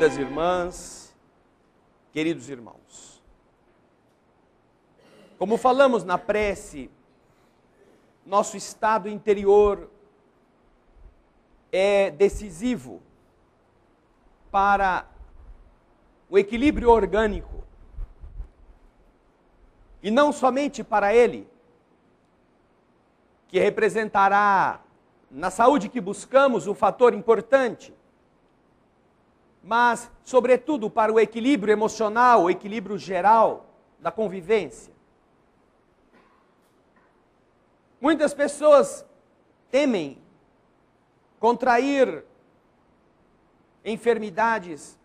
Queridas irmãs, queridos irmãos, como falamos na prece, nosso estado interior é decisivo para o equilíbrio orgânico. E não somente para ele, que representará na saúde que buscamos um fator importante, mas, sobretudo, para o equilíbrio emocional, o equilíbrio geral da convivência. Muitas pessoas temem contrair enfermidades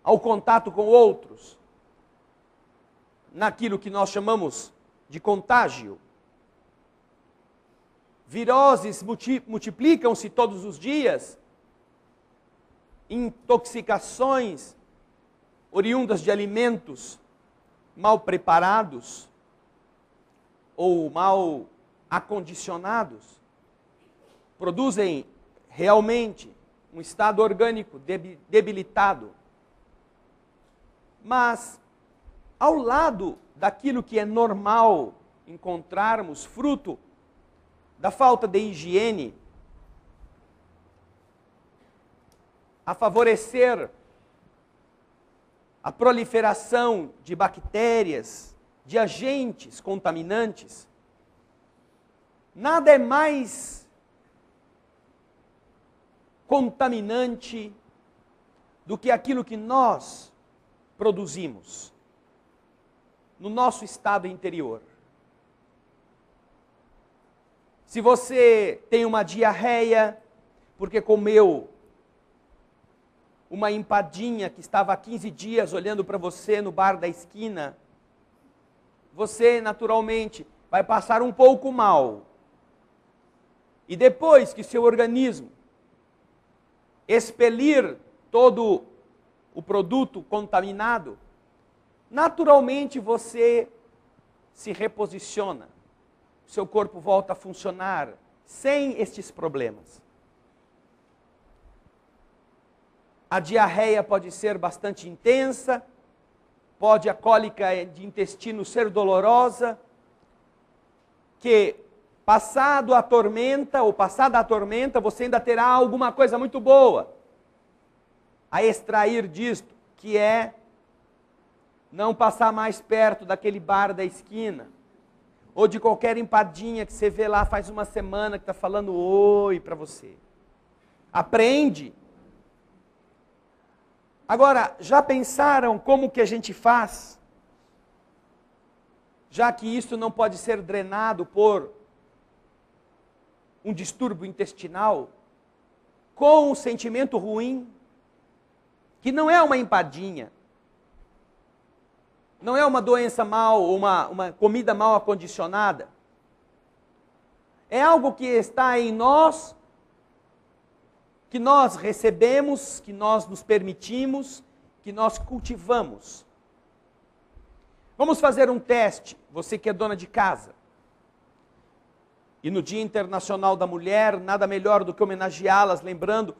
ao contato com outros, naquilo que nós chamamos de contágio. Viroses multiplicam-se todos os dias, intoxicações oriundas de alimentos mal preparados ou mal acondicionados produzem realmente um estado orgânico debilitado. Mas, ao lado daquilo que é normal encontrarmos fruto da falta de higiene, a favorecer a proliferação de bactérias, de agentes contaminantes, nada é mais contaminante do que aquilo que nós produzimos no nosso estado interior. Se você tem uma diarreia porque comeu uma empadinha que estava há 15 dias olhando para você no bar da esquina, você naturalmente vai passar um pouco mal. E depois que seu organismo expelir todo o produto contaminado, naturalmente você se reposiciona. Seu corpo volta a funcionar sem estes problemas. A diarreia pode ser bastante intensa, pode a cólica de intestino ser dolorosa, que passada a tormenta, você ainda terá alguma coisa muito boa a extrair disto, que é não passar mais perto daquele bar da esquina, ou de qualquer empadinha que você vê lá faz uma semana que está falando oi para você. Aprende. Agora, já pensaram como que a gente faz? Já que isso não pode ser drenado por um distúrbio intestinal, com um sentimento ruim, que não é uma empadinha, não é uma doença mal, ou uma comida mal acondicionada. É algo que está em nós, que nós recebemos, que nós nos permitimos, que nós cultivamos. Vamos fazer um teste, você que é dona de casa. E no Dia Internacional da Mulher, nada melhor do que homenageá-las, lembrando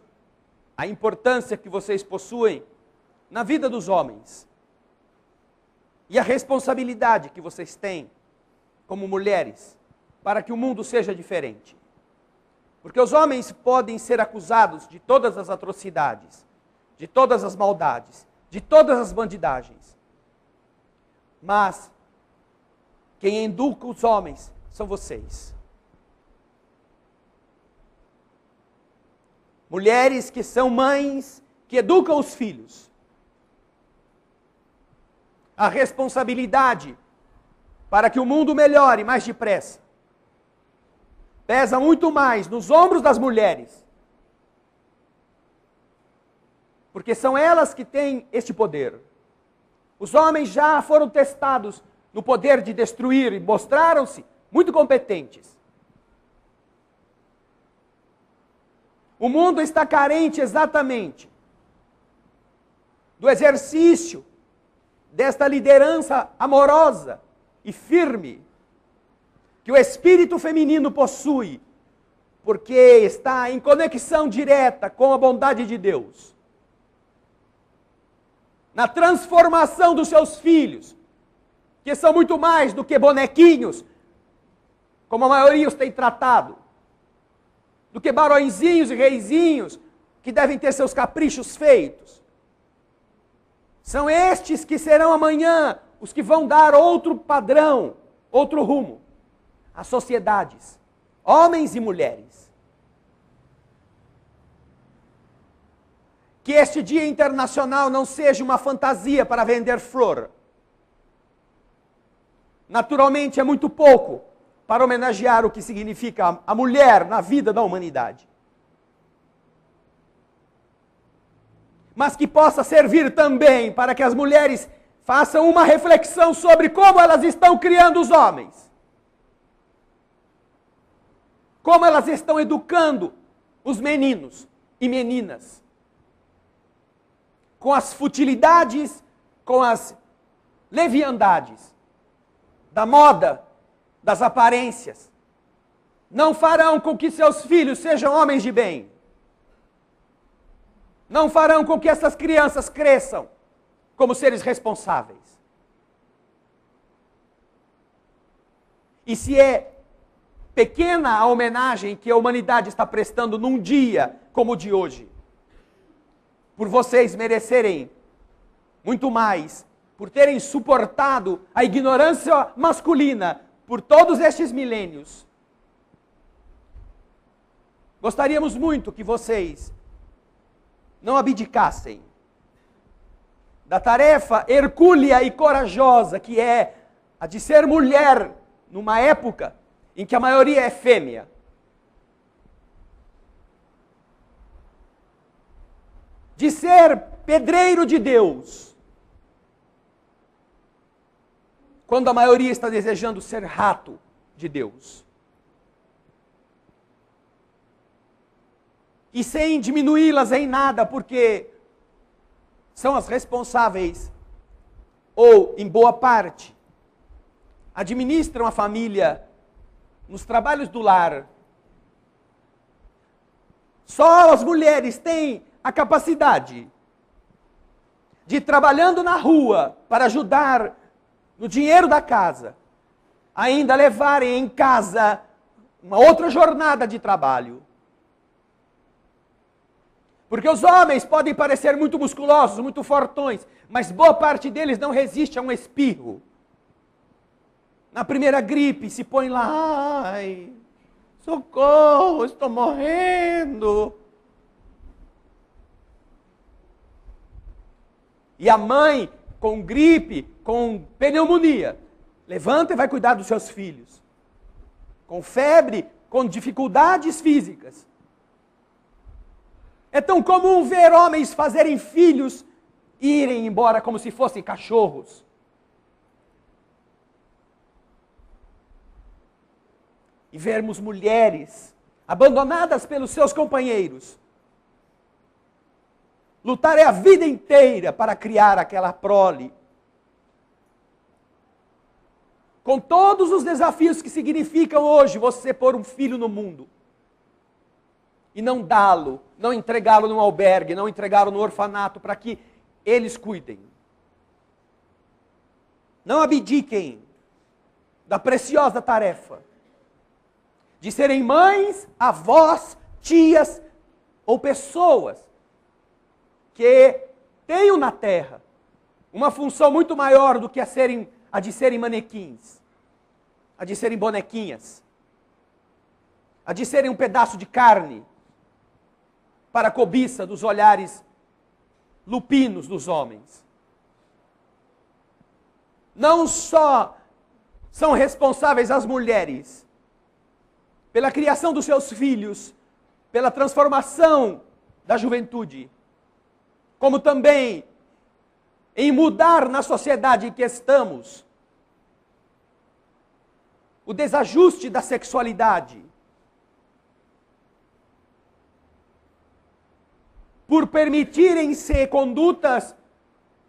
a importância que vocês possuem na vida dos homens. E a responsabilidade que vocês têm como mulheres para que o mundo seja diferente. Porque os homens podem ser acusados de todas as atrocidades, de todas as maldades, de todas as bandidagens. Mas quem educa os homens são vocês. Mulheres que são mães, que educam os filhos. A responsabilidade para que o mundo melhore mais depressa pesa muito mais nos ombros das mulheres, porque são elas que têm este poder. Os homens já foram testados no poder de destruir e mostraram-se muito competentes. O mundo está carente exatamente do exercício desta liderança amorosa e firme que o espírito feminino possui, porque está em conexão direta com a bondade de Deus. na transformação dos seus filhos, que são muito mais do que bonequinhos, como a maioria os tem tratado, do que barõezinhos e reizinhos, que devem ter seus caprichos feitos. São estes que serão amanhã os que vão dar outro padrão, outro rumo às sociedades, homens e mulheres. Que este Dia Internacional não seja uma fantasia para vender flor. Naturalmente é muito pouco para homenagear o que significa a mulher na vida da humanidade. Mas que possa servir também para que as mulheres façam uma reflexão sobre como elas estão criando os homens. Como elas estão educando os meninos e meninas. Com as futilidades, com as leviandades da moda, das aparências. Não farão com que seus filhos sejam homens de bem. Não farão com que essas crianças cresçam como seres responsáveis. E se é pequena a homenagem que a humanidade está prestando num dia como o de hoje, por vocês merecerem muito mais, por terem suportado a ignorância masculina por todos estes milênios, gostaríamos muito que vocês não abdicassem da tarefa hercúlea e corajosa que é a de ser mulher numa época em que a maioria é fêmea. De ser pedreiro de Deus, quando a maioria está desejando ser rato de Deus. E sem diminuí-las em nada, porque são as responsáveis, ou em boa parte, administram a família nos trabalhos do lar. Só as mulheres têm a capacidade de, trabalhando na rua para ajudar no dinheiro da casa, ainda levarem em casa uma outra jornada de trabalho. Porque os homens podem parecer muito musculosos, muito fortões, mas boa parte deles não resiste a um espirro. Na primeira gripe se põe lá, ai, socorro, estou morrendo. E a mãe, com gripe, com pneumonia, levanta e vai cuidar dos seus filhos. Com febre, com dificuldades físicas. É tão comum ver homens fazerem filhos e irem embora como se fossem cachorros. E vermos mulheres abandonadas pelos seus companheiros lutarem a vida inteira para criar aquela prole. Com todos os desafios que significam hoje você pôr um filho no mundo. E não dá-lo, não entregá-lo num albergue, não entregá-lo no orfanato para que eles cuidem. Não abdiquem da preciosa tarefa de serem mães, avós, tias ou pessoas que tenham na terra uma função muito maior do que a de serem manequins, a de serem bonequinhas, a de serem um pedaço de carne para a cobiça dos olhares lupinos dos homens. Não só são responsáveis as mulheres pela criação dos seus filhos, pela transformação da juventude, como também em mudar na sociedade em que estamos o desajuste da sexualidade, por permitirem-se condutas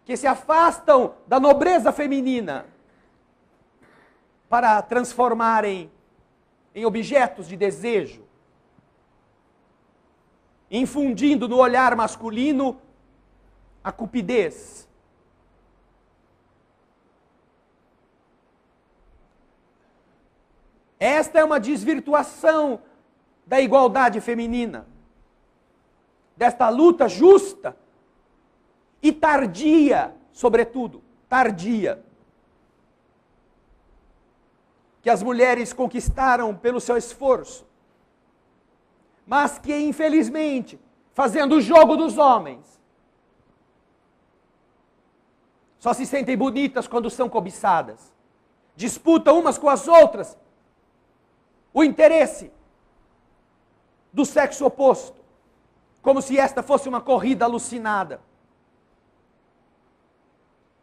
que se afastam da nobreza feminina para transformarem em objetos de desejo, infundindo no olhar masculino a cupidez, Esta é uma desvirtuação da igualdade feminina, desta luta justa e tardia, sobretudo, tardia, que as mulheres conquistaram pelo seu esforço, mas que, infelizmente, fazendo o jogo dos homens, só se sentem bonitas quando são cobiçadas, disputam umas com as outras o interesse do sexo oposto, como se esta fosse uma corrida alucinada,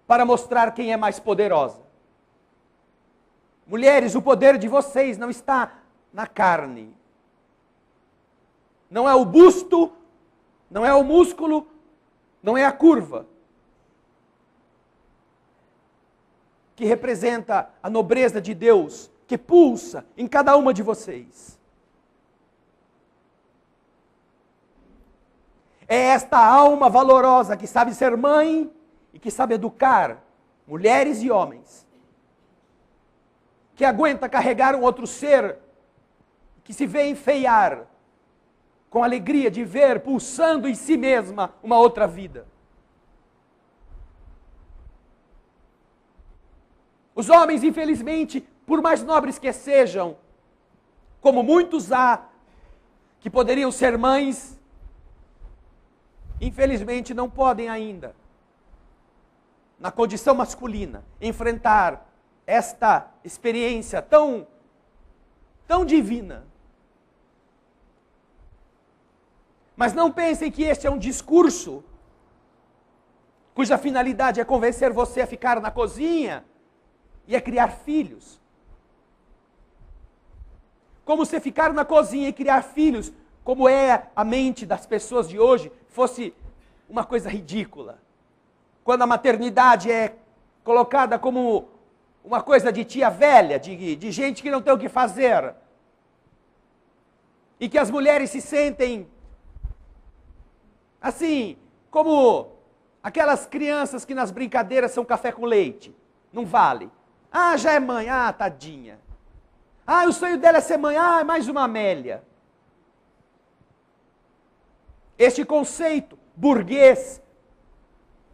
para mostrar quem é mais poderosa. Mulheres, o poder de vocês não está na carne. Não é o busto, não é o músculo, não é a curva, que representa a nobreza de Deus, que pulsa em cada uma de vocês. É esta alma valorosa que sabe ser mãe e que sabe educar mulheres e homens, que aguenta carregar um outro ser, que se vê enfeiar com alegria de ver pulsando em si mesma uma outra vida. Os homens, infelizmente, por mais nobres que sejam, como muitos há, que poderiam ser mães, infelizmente não podem ainda, na condição masculina, enfrentar esta experiência tão divina. Mas não pensem que este é um discurso cuja finalidade é convencer você a ficar na cozinha e a criar filhos. Como se ficar na cozinha e criar filhos, como é a mente das pessoas de hoje, fosse uma coisa ridícula. Quando a maternidade é colocada como uma coisa de tia velha, de gente que não tem o que fazer. E que as mulheres se sentem assim, como aquelas crianças que nas brincadeiras são café com leite. Não vale. Ah, já é mãe. Ah, tadinha. Ah, o sonho dela é ser mãe. Ah, é mais uma Amélia. Este conceito burguês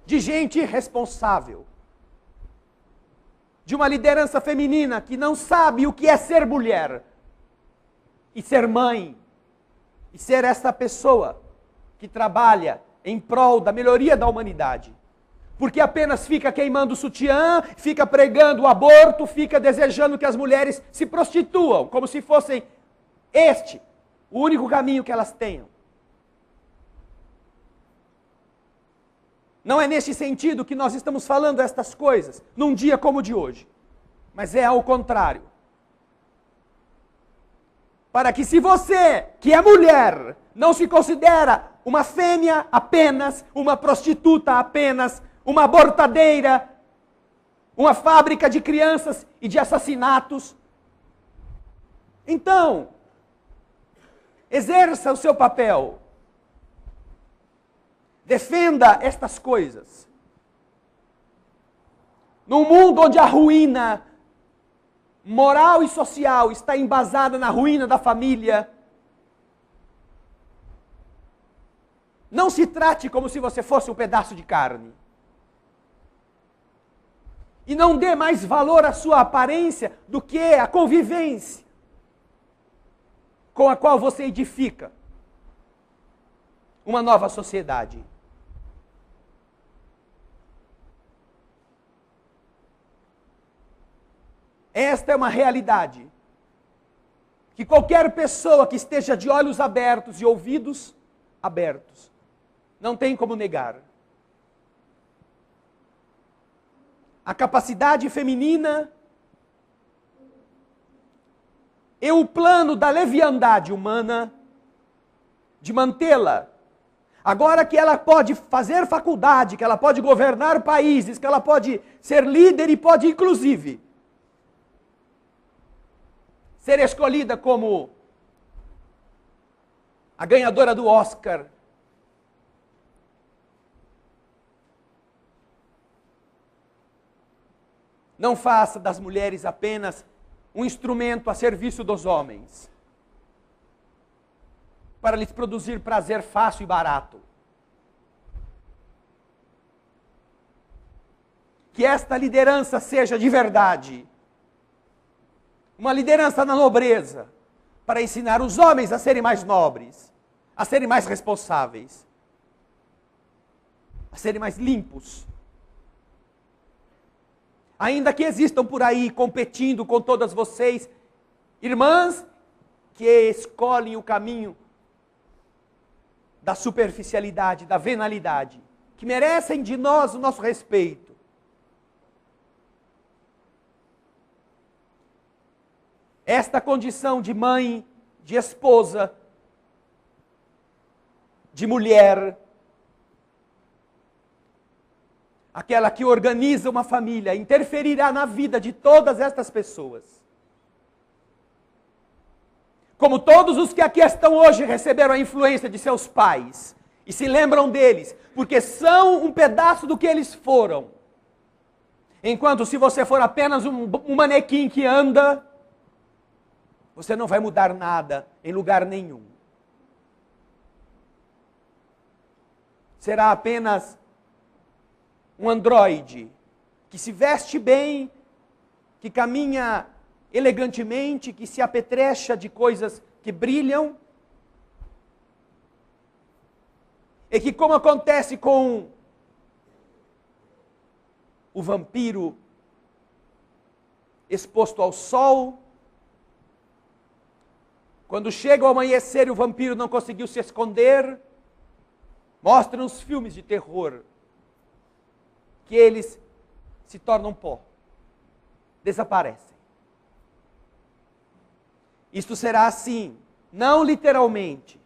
de gente irresponsável, de uma liderança feminina que não sabe o que é ser mulher, e ser mãe, e ser essa pessoa que trabalha em prol da melhoria da humanidade. Porque apenas fica queimando o sutiã, fica pregando o aborto, fica desejando que as mulheres se prostituam, como se fossem este o único caminho que elas tenham. Não é neste sentido que nós estamos falando estas coisas, num dia como o de hoje. Mas é ao contrário. Para que se você, que é mulher, não se considera uma fêmea apenas, uma prostituta apenas, uma abortadeira, uma fábrica de crianças e de assassinatos, então, exerça o seu papel. Defenda estas coisas. Num mundo onde a ruína moral e social está embasada na ruína da família, não se trate como se você fosse um pedaço de carne. E não dê mais valor à sua aparência do que a convivência com a qual você edifica uma nova sociedade. Esta é uma realidade que qualquer pessoa que esteja de olhos abertos e ouvidos abertos não tem como negar. A capacidade feminina e o plano da leviandade humana de mantê-la. Agora que ela pode fazer faculdade, que ela pode governar países, que ela pode ser líder e pode, inclusive, ser escolhida como a ganhadora do Oscar. Não faça das mulheres apenas um instrumento a serviço dos homens, para lhes produzir prazer fácil e barato. Que esta liderança seja de verdade uma liderança na nobreza, para ensinar os homens a serem mais nobres, a serem mais responsáveis, a serem mais limpos. Ainda que existam por aí competindo com todas vocês, irmãs que escolhem o caminho da superficialidade, da venalidade, que merecem de nós o nosso respeito. Esta condição de mãe, de esposa, de mulher, aquela que organiza uma família, interferirá na vida de todas estas pessoas. Como todos os que aqui estão hoje receberam a influência de seus pais e se lembram deles, porque são um pedaço do que eles foram. Enquanto se você for apenas um manequim que anda, você não vai mudar nada em lugar nenhum. Será apenas um androide que se veste bem, que caminha elegantemente, que se apetrecha de coisas que brilham, e que, como acontece com o vampiro exposto ao sol, quando chega o amanhecer e o vampiro não conseguiu se esconder, mostra nos filmes de terror que eles se tornam pó, desaparecem. Isto será assim, não literalmente,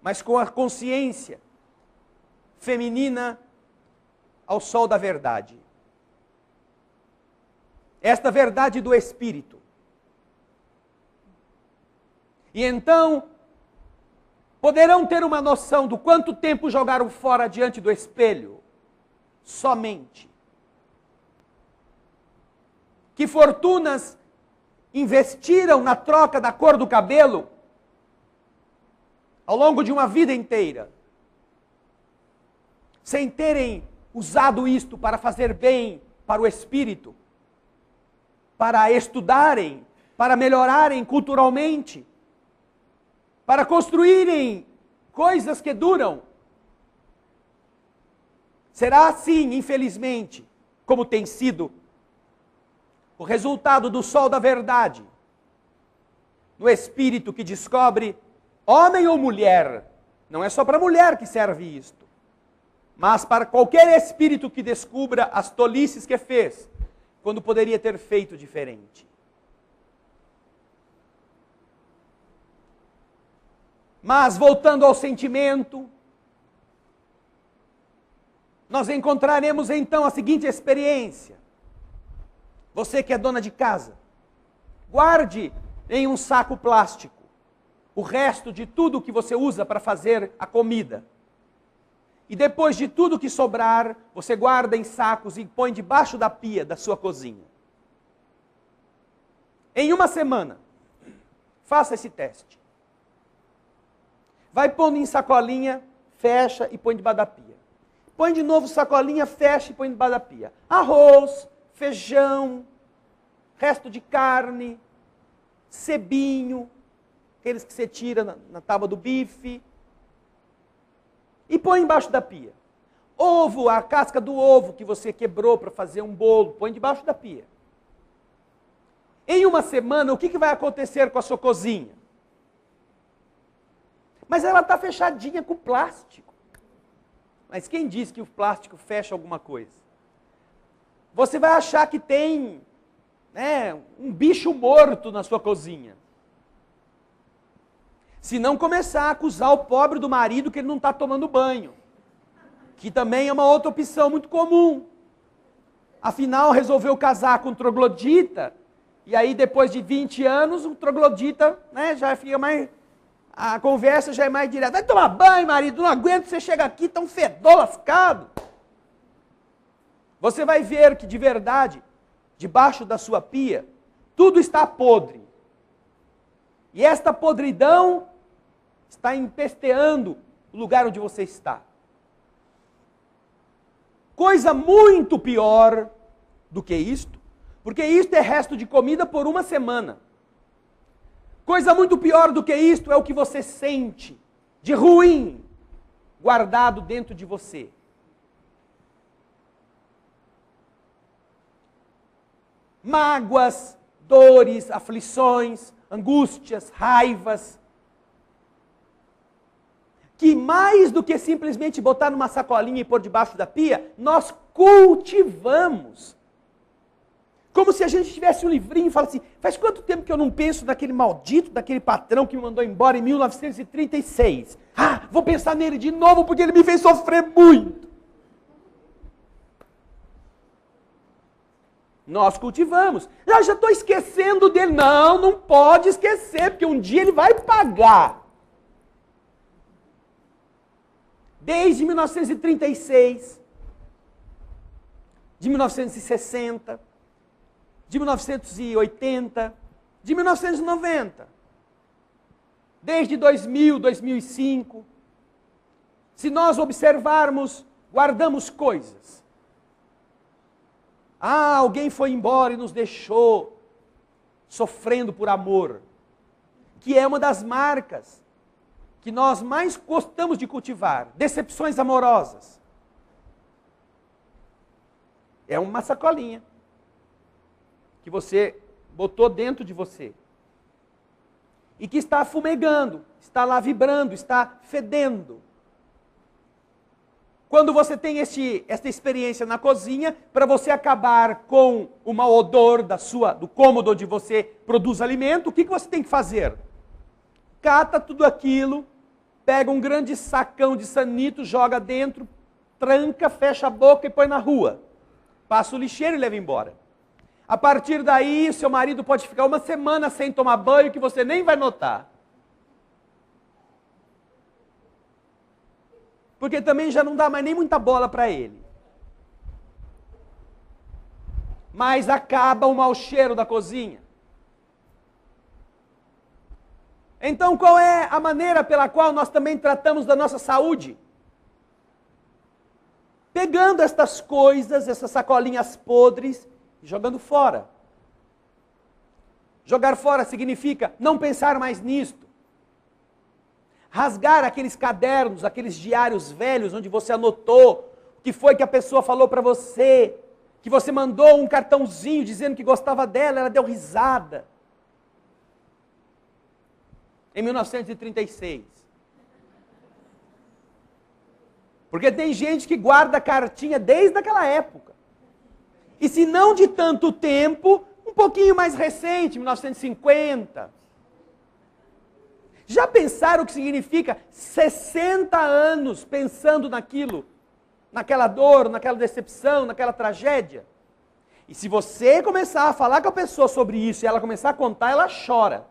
mas com a consciência feminina ao sol da verdade. Esta verdade do Espírito. E então, poderão ter uma noção do quanto tempo jogaram fora diante do espelho. Somente. Que fortunas investiram na troca da cor do cabelo ao longo de uma vida inteira, sem terem usado isto para fazer bem para o espírito, para estudarem, para melhorarem culturalmente, para construírem coisas que duram. Será assim, infelizmente, como tem sido o resultado do sol da verdade, no espírito que descobre homem ou mulher. Não é só para mulher que serve isto, mas para qualquer espírito que descubra as tolices que fez, quando poderia ter feito diferente. Mas, voltando ao sentimento, nós encontraremos então a seguinte experiência. Você que é dona de casa, guarde em um saco plástico o resto de tudo que você usa para fazer a comida. E depois de tudo que sobrar, você guarda em sacos e põe debaixo da pia da sua cozinha. Em uma semana, faça esse teste. Vai pondo em sacolinha, fecha e põe debaixo da pia. Põe de novo sacolinha, fecha e põe debaixo da pia. Arroz, feijão, resto de carne, cebinho, aqueles que você tira na tábua do bife, e põe embaixo da pia. Ovo, a casca do ovo que você quebrou para fazer um bolo, põe debaixo da pia. Em uma semana, o que vai acontecer com a sua cozinha? Mas ela está fechadinha com plástico. Mas quem diz que o plástico fecha alguma coisa? Você vai achar que tem, um bicho morto na sua cozinha. Se não começar a acusar o pobre do marido que ele não está tomando banho. Que também é uma outra opção muito comum. Afinal, resolveu casar com um troglodita, e aí depois de 20 anos, o troglodita já fica mais... A conversa já é mais direta. Vai tomar banho, marido, não aguento, você chega aqui tão fedor lascado. Você vai ver que de verdade debaixo da sua pia, tudo está podre. E esta podridão está empesteando o lugar onde você está. Coisa muito pior do que isto, porque isto é resto de comida por uma semana. Coisa muito pior do que isto é o que você sente de ruim guardado dentro de você. Mágoas, dores, aflições, angústias, raivas, que mais do que simplesmente botar numa sacolinha e pôr debaixo da pia, nós cultivamos. Como se a gente tivesse um livrinho e falasse assim, faz quanto tempo que eu não penso naquele maldito, daquele patrão que me mandou embora em 1936? Ah, vou pensar nele de novo porque ele me fez sofrer muito. Nós cultivamos. Já estou esquecendo dele. Não, não pode esquecer, porque um dia ele vai pagar. Desde 1936, de 1960, de 1980, de 1990, desde 2000, 2005, se nós observarmos, guardamos coisas. Ah, alguém foi embora e nos deixou sofrendo por amor, que é uma das marcas que nós mais gostamos de cultivar, decepções amorosas. É uma sacolinha que você botou dentro de você e que está fumegando, está lá vibrando, está fedendo. Quando você tem esta experiência na cozinha, para você acabar com o mau odor do cômodo onde você produz alimento, o que você tem que fazer? Cata tudo aquilo, pega um grande sacão de sanito, joga dentro, tranca, fecha a boca e põe na rua. Passa o lixeiro e leva embora. A partir daí, seu marido pode ficar uma semana sem tomar banho que você nem vai notar. Porque também já não dá mais nem muita bola para ele. Mas acaba o mau cheiro da cozinha. Então, qual é a maneira pela qual nós também tratamos da nossa saúde? Pegando estas coisas, essas sacolinhas podres, e jogando fora. Jogar fora significa não pensar mais nisto. Rasgar aqueles cadernos, aqueles diários velhos, onde você anotou o que foi que a pessoa falou para você, que você mandou um cartãozinho dizendo que gostava dela, ela deu risada. Em 1936. Porque tem gente que guarda cartinha desde aquela época. E se não de tanto tempo, um pouquinho mais recente, 1950. Já pensaram o que significa 60 anos pensando naquilo? Naquela dor, naquela decepção, naquela tragédia? E se você começar a falar com a pessoa sobre isso e ela começar a contar, ela chora.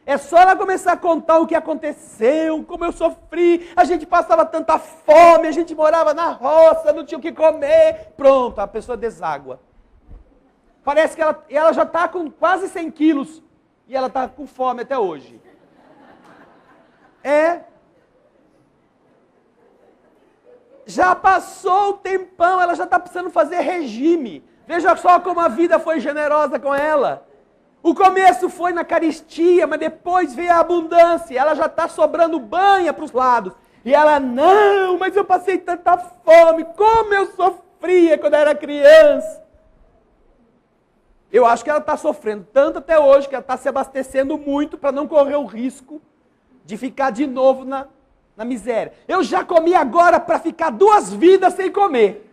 É só ela começar a contar o que aconteceu, como eu sofri, a gente passava tanta fome, a gente morava na roça, não tinha o que comer. Pronto, a pessoa deságua. Parece que ela já está com quase 100 quilos e ela está com fome até hoje. Já passou o tempão, ela já está precisando fazer regime. Veja só como a vida foi generosa com ela. O começo foi na carestia, mas depois veio a abundância. Ela já está sobrando banha para os lados. E ela, não, mas eu passei tanta fome, como eu sofria quando eu era criança. Eu acho que ela está sofrendo tanto até hoje, que ela está se abastecendo muito para não correr o risco de ficar de novo na miséria. Eu já comi agora para ficar 2 vidas sem comer.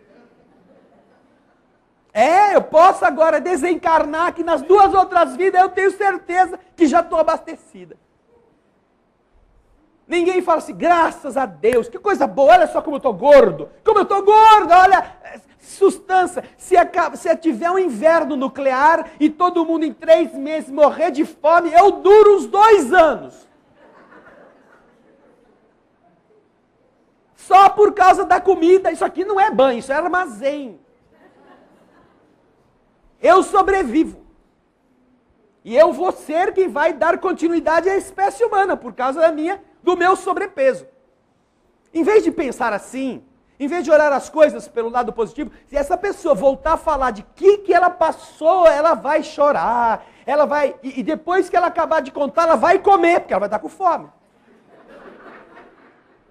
Eu posso agora desencarnar que nas 2 outras vidas eu tenho certeza que já estou abastecida. Ninguém fala assim, graças a Deus, que coisa boa, olha só como eu estou gordo. Como eu estou gordo, olha, sustância. Se tiver um inverno nuclear e todo mundo em 3 meses morrer de fome, eu duro uns 2 anos. Só por causa da comida. Isso aqui não é banho, isso é armazém. Eu sobrevivo. E eu vou ser quem vai dar continuidade à espécie humana, por causa do meu sobrepeso. Em vez de pensar assim, em vez de olhar as coisas pelo lado positivo, se essa pessoa voltar a falar de que ela passou, ela vai chorar, ela vai, e depois que ela acabar de contar, ela vai comer, porque ela vai estar com fome.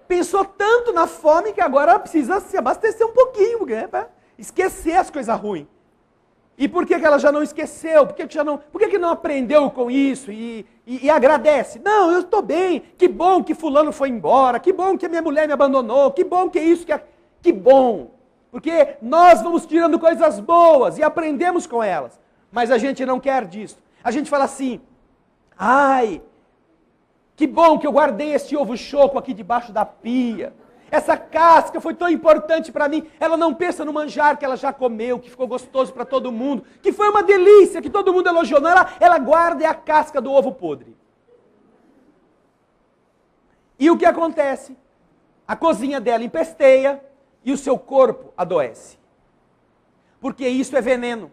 Pensou tanto na fome que agora ela precisa se abastecer um pouquinho, né, para esquecer as coisas ruins. E por que ela já não esqueceu? Por que não aprendeu com isso e agradece? Não, eu estou bem, que bom que fulano foi embora, que bom que a minha mulher me abandonou, que bom que isso, que bom. Porque nós vamos tirando coisas boas e aprendemos com elas. Mas a gente não quer disso. A gente fala assim, ai, que bom que eu guardei esse ovo choco aqui debaixo da pia. Essa casca foi tão importante para mim. Ela não pensa no manjar que ela já comeu, que ficou gostoso para todo mundo, que foi uma delícia, que todo mundo elogiou. Não, ela guarda a casca do ovo podre. E o que acontece? A cozinha dela empesteia e o seu corpo adoece. Porque isso é veneno.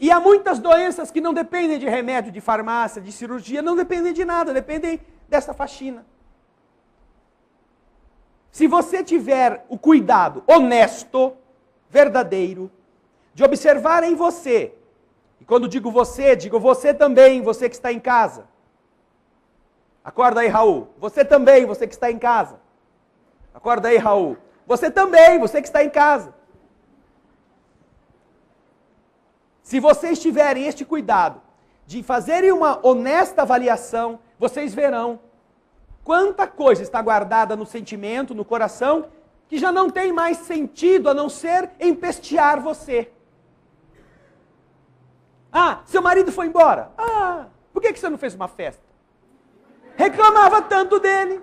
E há muitas doenças que não dependem de remédio, de farmácia, de cirurgia, não dependem de nada, dependem dessa faxina. Se você tiver o cuidado honesto, verdadeiro, de observar em você, e quando digo você também, você que está em casa. Acorda aí, Raul. Você também, você que está em casa. Acorda aí, Raul. Você também, você que está em casa. Se vocês tiverem este cuidado de fazerem uma honesta avaliação, vocês verão quanta coisa está guardada no sentimento, no coração, que já não tem mais sentido a não ser empestear você. Ah, seu marido foi embora. Ah, por que você não fez uma festa? Reclamava tanto dele.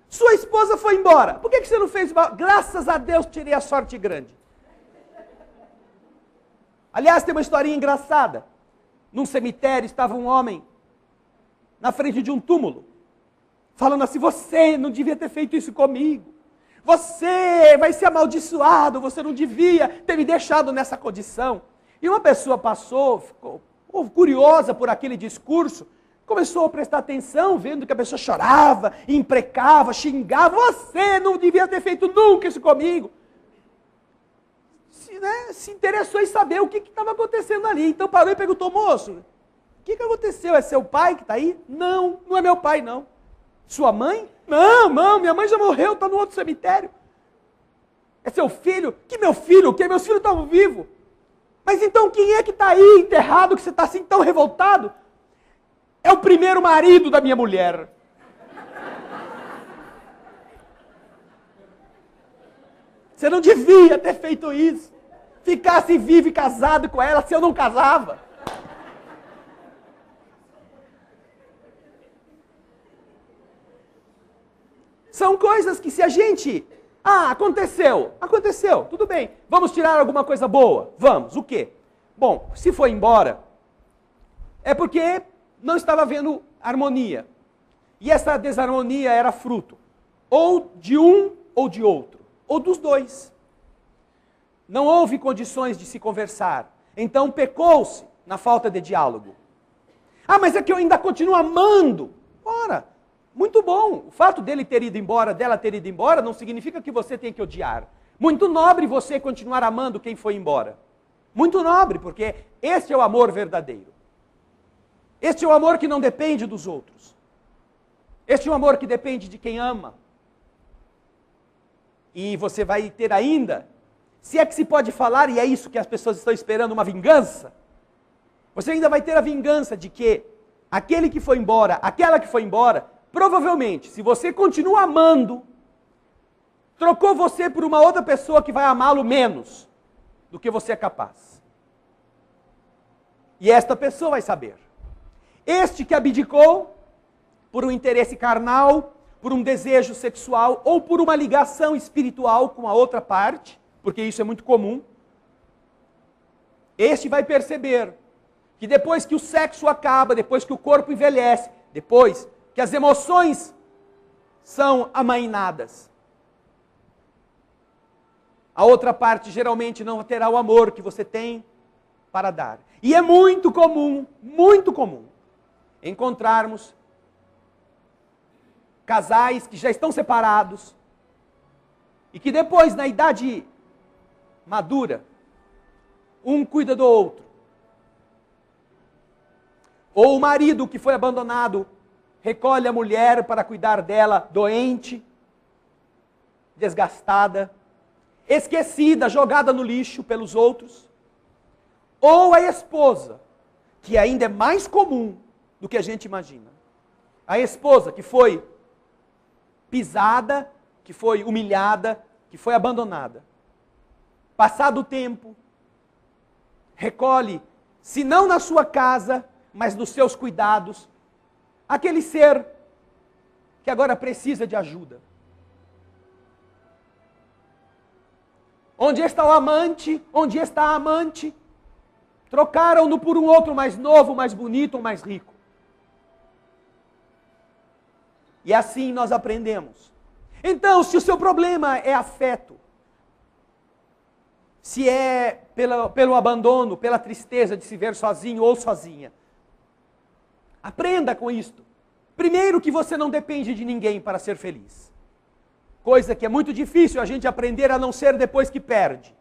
Sua esposa foi embora. Por que você não fez uma... Graças a Deus tirei a sorte grande. Aliás, tem uma historinha engraçada. Num cemitério estava um homem na frente de um túmulo, falando assim, você não devia ter feito isso comigo. Você vai ser amaldiçoado, você não devia ter me deixado nessa condição. E uma pessoa passou, ficou curiosa por aquele discurso, começou a prestar atenção, vendo que a pessoa chorava, imprecava, xingava. Você não devia ter feito nunca isso comigo. Se interessou em saber o que estava acontecendo ali. Então parou e perguntou, moço, o que aconteceu? É seu pai que está aí? Não, não é meu pai não. Sua mãe? Não, minha mãe já morreu, está no outro cemitério. É seu filho? Que meu filho? O que? Meus filhos estão vivos. Mas então quem é que está aí enterrado, que você está assim tão revoltado? É o primeiro marido da minha mulher. Você não devia ter feito isso. Ficasse vivo e casado com ela se eu não casava. São coisas que se a gente... Ah, aconteceu, tudo bem. Vamos tirar alguma coisa boa? Vamos, o quê? Bom, se foi embora, é porque não estava havendo harmonia. E essa desarmonia era fruto ou de um ou de outro, ou dos dois. Não houve condições de se conversar. Então pecou-se na falta de diálogo. Ah, mas é que eu ainda continuo amando. Ora, muito bom. O fato dele ter ido embora, dela ter ido embora, não significa que você tem que odiar. Muito nobre você continuar amando quem foi embora. Muito nobre, porque este é o amor verdadeiro. Este é o amor que não depende dos outros. Este é o amor que depende de quem ama. E você vai ter ainda, se é que se pode falar, e é isso que as pessoas estão esperando, uma vingança. Você ainda vai ter a vingança de que aquele que foi embora, aquela que foi embora, provavelmente, se você continua amando, trocou você por uma outra pessoa que vai amá-lo menos do que você é capaz. E esta pessoa vai saber. Este que abdicou por um interesse carnal, por um desejo sexual ou por uma ligação espiritual com a outra parte, porque isso é muito comum, este vai perceber que depois que o sexo acaba, depois que o corpo envelhece, depois que as emoções são amainadas, A outra parte geralmente não terá o amor que você tem para dar. E é muito comum encontrarmos casais que já estão separados e que depois, na idade madura, um cuida do outro. Ou o marido que foi abandonado recolhe a mulher para cuidar dela, doente, desgastada, esquecida, jogada no lixo pelos outros. Ou a esposa, que ainda é mais comum do que a gente imagina. A esposa que foi pisada, que foi humilhada, que foi abandonada. Passado o tempo, recolhe, se não na sua casa, mas nos seus cuidados, aquele ser que agora precisa de ajuda. Onde está o amante? Onde está a amante? Trocaram-no por um outro mais novo, mais bonito, mais rico. E assim nós aprendemos. Então, se o seu problema é afeto, se é pelo abandono, pela tristeza de se ver sozinho ou sozinha, aprenda com isto. Primeiro, que você não depende de ninguém para ser feliz. Coisa que é muito difícil a gente aprender a não ser depois que perde.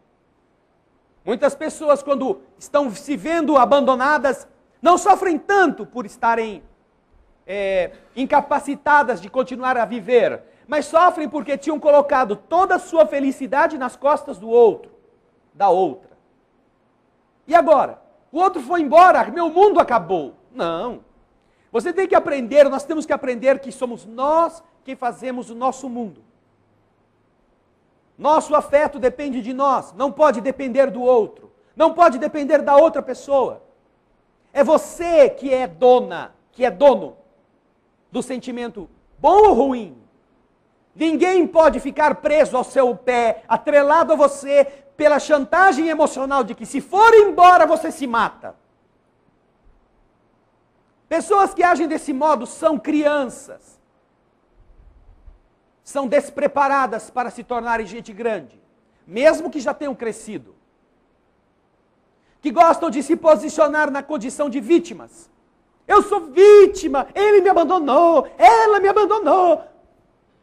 Muitas pessoas, quando estão se vendo abandonadas, não sofrem tanto por estarem incapacitadas de continuar a viver, mas sofrem porque tinham colocado toda a sua felicidade nas costas do outro, da outra. E agora? O outro foi embora, meu mundo acabou. Não. Você tem que aprender, nós temos que aprender que somos nós quem fazemos o nosso mundo. Nosso afeto depende de nós, não pode depender do outro, não pode depender da outra pessoa. É você que é dona, que é dono do sentimento bom ou ruim. Ninguém pode ficar preso ao seu pé, atrelado a você, pela chantagem emocional de que se for embora você se mata. Pessoas que agem desse modo são crianças. São despreparadas para se tornarem gente grande, mesmo que já tenham crescido. Que gostam de se posicionar na condição de vítimas. Eu sou vítima, ele me abandonou, ela me abandonou.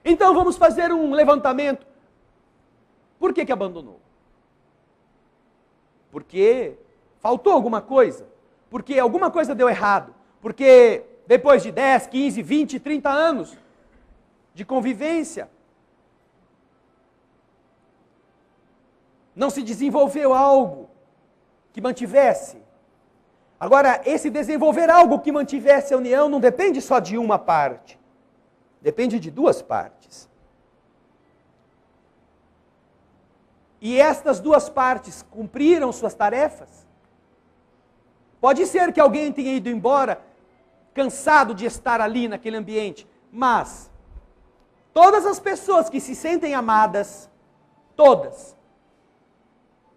Então vamos fazer um levantamento. Por que abandonou? Porque faltou alguma coisa. Porque alguma coisa deu errado. Porque depois de 10, 15, 20, 30 anos de convivência, não se desenvolveu algo que mantivesse. Agora, esse desenvolver algo que mantivesse a união não depende só de uma parte. Depende de duas partes. E estas duas partes cumpriram suas tarefas? Pode ser que alguém tenha ido embora cansado de estar ali naquele ambiente, mas todas as pessoas que se sentem amadas, todas,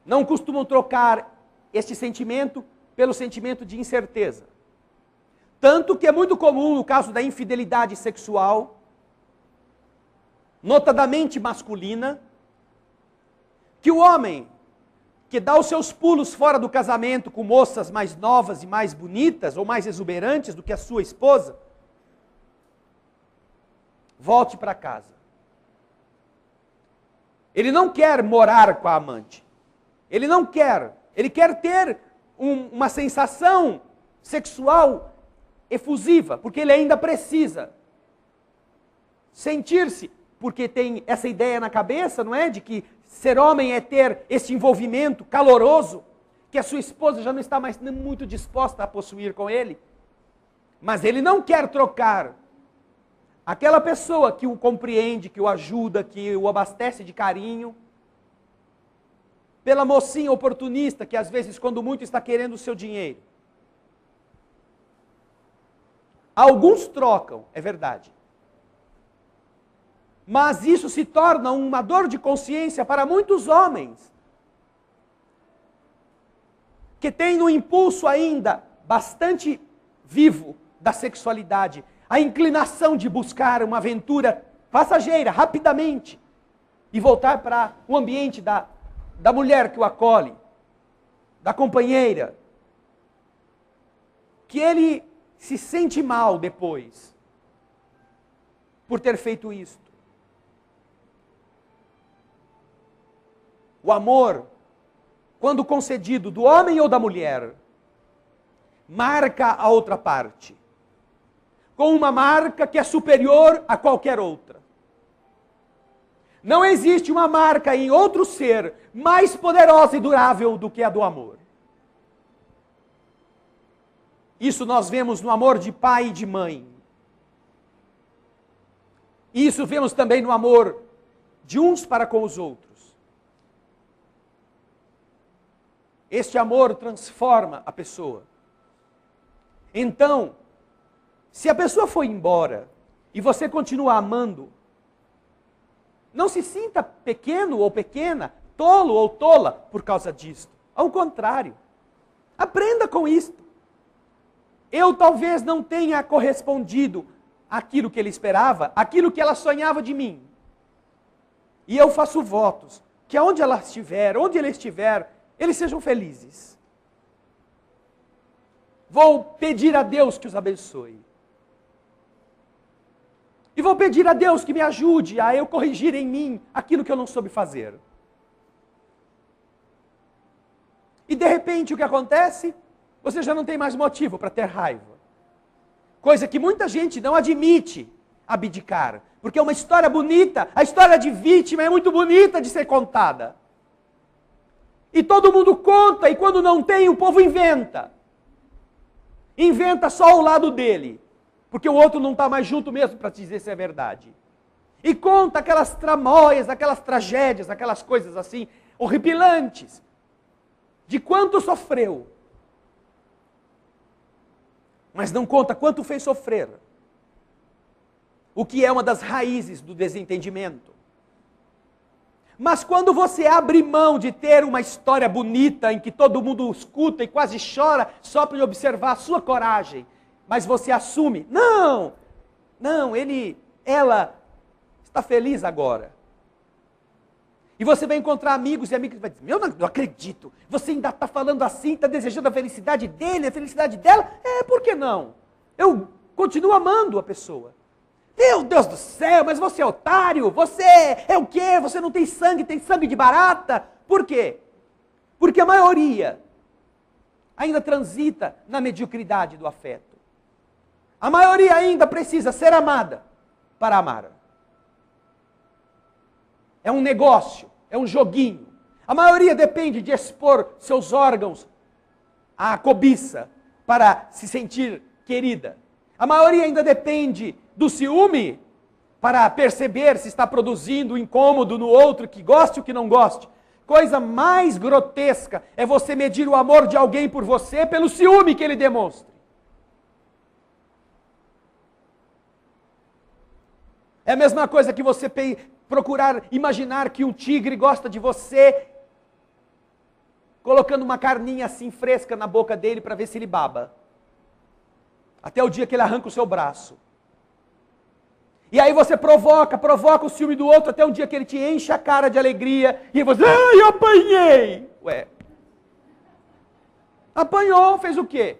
não costumam trocar este sentimento pelo sentimento de incerteza. Tanto que é muito comum no caso da infidelidade sexual, notadamente masculina, que o homem que dá os seus pulos fora do casamento com moças mais novas e mais bonitas ou mais exuberantes do que a sua esposa, volte para casa. Ele não quer morar com a amante. Ele não quer. Ele quer ter uma sensação sexual efusiva, porque ele ainda precisa sentir-se, porque tem essa ideia na cabeça, não é? De que ser homem é ter esse envolvimento caloroso, que a sua esposa já não está mais muito disposta a possuir com ele. Mas ele não quer trocar aquela pessoa que o compreende, que o ajuda, que o abastece de carinho, pela mocinha oportunista que às vezes, quando muito, está querendo o seu dinheiro. Alguns trocam, é verdade. Mas isso se torna uma dor de consciência para muitos homens, que têm no impulso ainda bastante vivo da sexualidade, a inclinação de buscar uma aventura passageira, rapidamente, e voltar para o ambiente da mulher que o acolhe, da companheira, que ele se sente mal depois por ter feito isto. O amor, quando concedido do homem ou da mulher, marca a outra parte, com uma marca que é superior a qualquer outra. Não existe uma marca em outro ser mais poderosa e durável do que a do amor. Isso nós vemos no amor de pai e de mãe. Isso vemos também no amor de uns para com os outros. Este amor transforma a pessoa. Então, se a pessoa foi embora e você continua amando, não se sinta pequeno ou pequena, tolo ou tola por causa disto. Ao contrário, aprenda com isto. Eu talvez não tenha correspondido àquilo que ele esperava, àquilo que ela sonhava de mim. E eu faço votos que aonde ela estiver, onde ele estiver, eles sejam felizes. Vou pedir a Deus que os abençoe. E vou pedir a Deus que me ajude a eu corrigir em mim aquilo que eu não soube fazer. E de repente o que acontece? Você já não tem mais motivo para ter raiva. Coisa que muita gente não admite abdicar. Porque é uma história bonita, a história de vítima é muito bonita de ser contada. E todo mundo conta, e quando não tem, o povo inventa. Inventa só o lado dele. Porque o outro não está mais junto mesmo para te dizer se é verdade. E conta aquelas tramóias, aquelas tragédias, aquelas coisas assim, horripilantes. De quanto sofreu. Mas não conta quanto fez sofrer. O que é uma das raízes do desentendimento. Mas quando você abre mão de ter uma história bonita, em que todo mundo escuta e quase chora, só para observar a sua coragem, mas você assume, não, ela está feliz agora. E você vai encontrar amigos e amigos que vão dizer, eu não acredito, você ainda está falando assim, está desejando a felicidade dele, a felicidade dela, por que não? Eu continuo amando a pessoa. Meu Deus do céu, mas você é otário, você é o quê? Você não tem sangue de barata. Por quê? Porque a maioria ainda transita na mediocridade do afeto. A maioria ainda precisa ser amada para amar. É um negócio, é um joguinho. A maioria depende de expor seus órgãos à cobiça para se sentir querida. A maioria ainda depende do ciúme para perceber se está produzindo incômodo no outro, que goste ou que não goste. Coisa mais grotesca é você medir o amor de alguém por você pelo ciúme que ele demonstra. É a mesma coisa que você procurar imaginar que um tigre gosta de você, colocando uma carninha assim fresca na boca dele para ver se ele baba. Até o dia que ele arranca o seu braço. E aí você provoca o ciúme do outro até um dia que ele te enche a cara de alegria e você, eu apanhei! Ué, apanhou, fez o quê?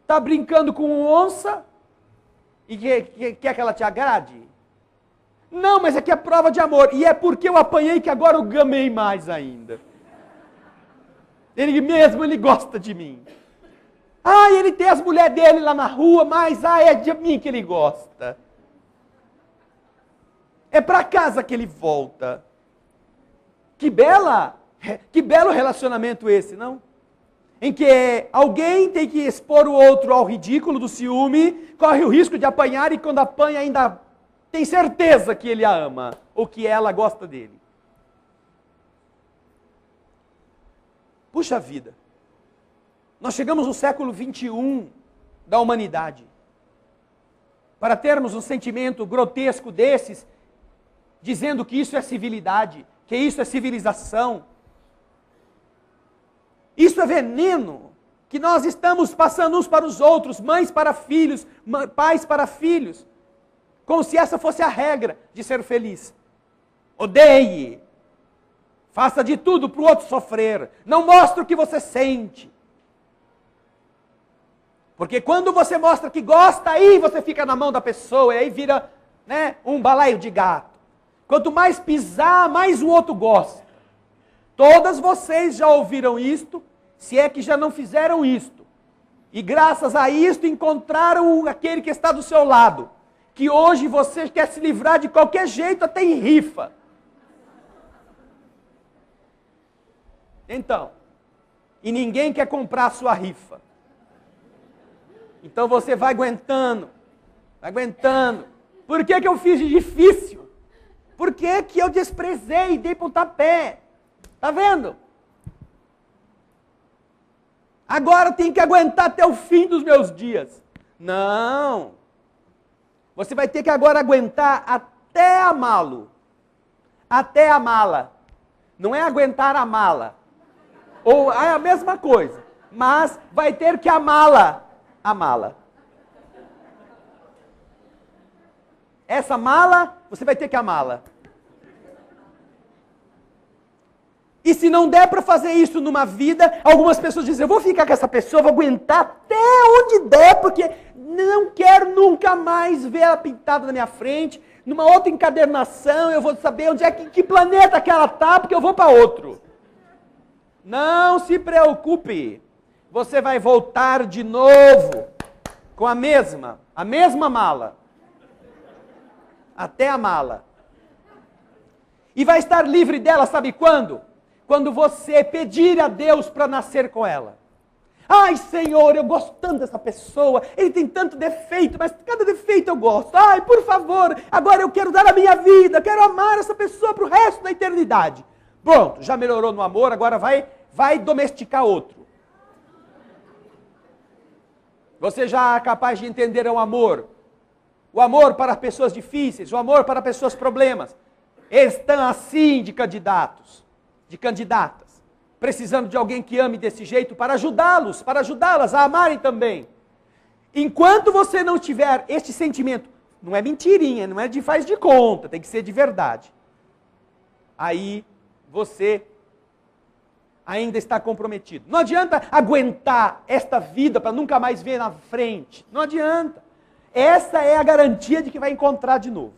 Está brincando com onça e quer que ela te agrade? Não, mas é que é prova de amor. E é porque eu apanhei que agora eu gamei mais ainda. Ele gosta de mim. Ele tem as mulheres dele lá na rua, mas é de mim que ele gosta. É para casa que ele volta. Que belo relacionamento esse, não? Em que alguém tem que expor o outro ao ridículo do ciúme, corre o risco de apanhar e quando apanha ainda tem certeza que ele a ama ou que ela gosta dele. Puxa vida. Nós chegamos no século 21 da humanidade. Para termos um sentimento grotesco desses, dizendo que isso é civilidade, que isso é civilização. Isso é veneno que nós estamos passando uns para os outros, mães para filhos, pais para filhos, como se essa fosse a regra de ser feliz. Odeie, Faça de tudo para o outro sofrer. Não mostre o que você sente. Porque quando você mostra que gosta, aí você fica na mão da pessoa, e aí vira, né, um balaio de gato. Quanto mais pisar, mais o outro gosta. Todas vocês já ouviram isto, se é que já não fizeram isto. E graças a isto encontraram aquele que está do seu lado. Que hoje você quer se livrar de qualquer jeito, até em rifa. Então, e ninguém quer comprar a sua rifa. Então você vai aguentando, vai aguentando. Por que eu fiz de difícil? Por que eu desprezei e dei pontapé? Está vendo? Agora eu tenho que aguentar até o fim dos meus dias. Não. Você vai ter que agora aguentar até amá-lo. Até amá-la. Não é aguentar amá-la. Ou é a mesma coisa. Mas vai ter que amá-la. Amá-la. Essa mala, você vai ter que amá-la. E se não der para fazer isso numa vida, algumas pessoas dizem, eu vou ficar com essa pessoa, vou aguentar até onde der, porque não quero nunca mais ver ela pintada na minha frente, numa outra encadernação, eu vou saber onde é que planeta que ela está, porque eu vou para outro. Não se preocupe, você vai voltar de novo com a mesma mala, até a mala. E vai estar livre dela, sabe quando? Quando você pedir a Deus para nascer com ela. Ai, Senhor, eu gosto tanto dessa pessoa, ele tem tanto defeito, mas cada defeito eu gosto. Ai, por favor, agora eu quero dar a minha vida, quero amar essa pessoa para o resto da eternidade. Pronto, já melhorou no amor, agora vai domesticar outro. Você já é capaz de entender o amor para pessoas difíceis, o amor para pessoas problemas. Estão assim de candidatos, de candidatas, precisando de alguém que ame desse jeito para ajudá-los, para ajudá-las a amarem também. Enquanto você não tiver este sentimento, não é mentirinha, não é de faz de conta, tem que ser de verdade. Aí você ainda está comprometido. Não adianta aguentar esta vida para nunca mais ver na frente. Não adianta. Essa é a garantia de que vai encontrar de novo.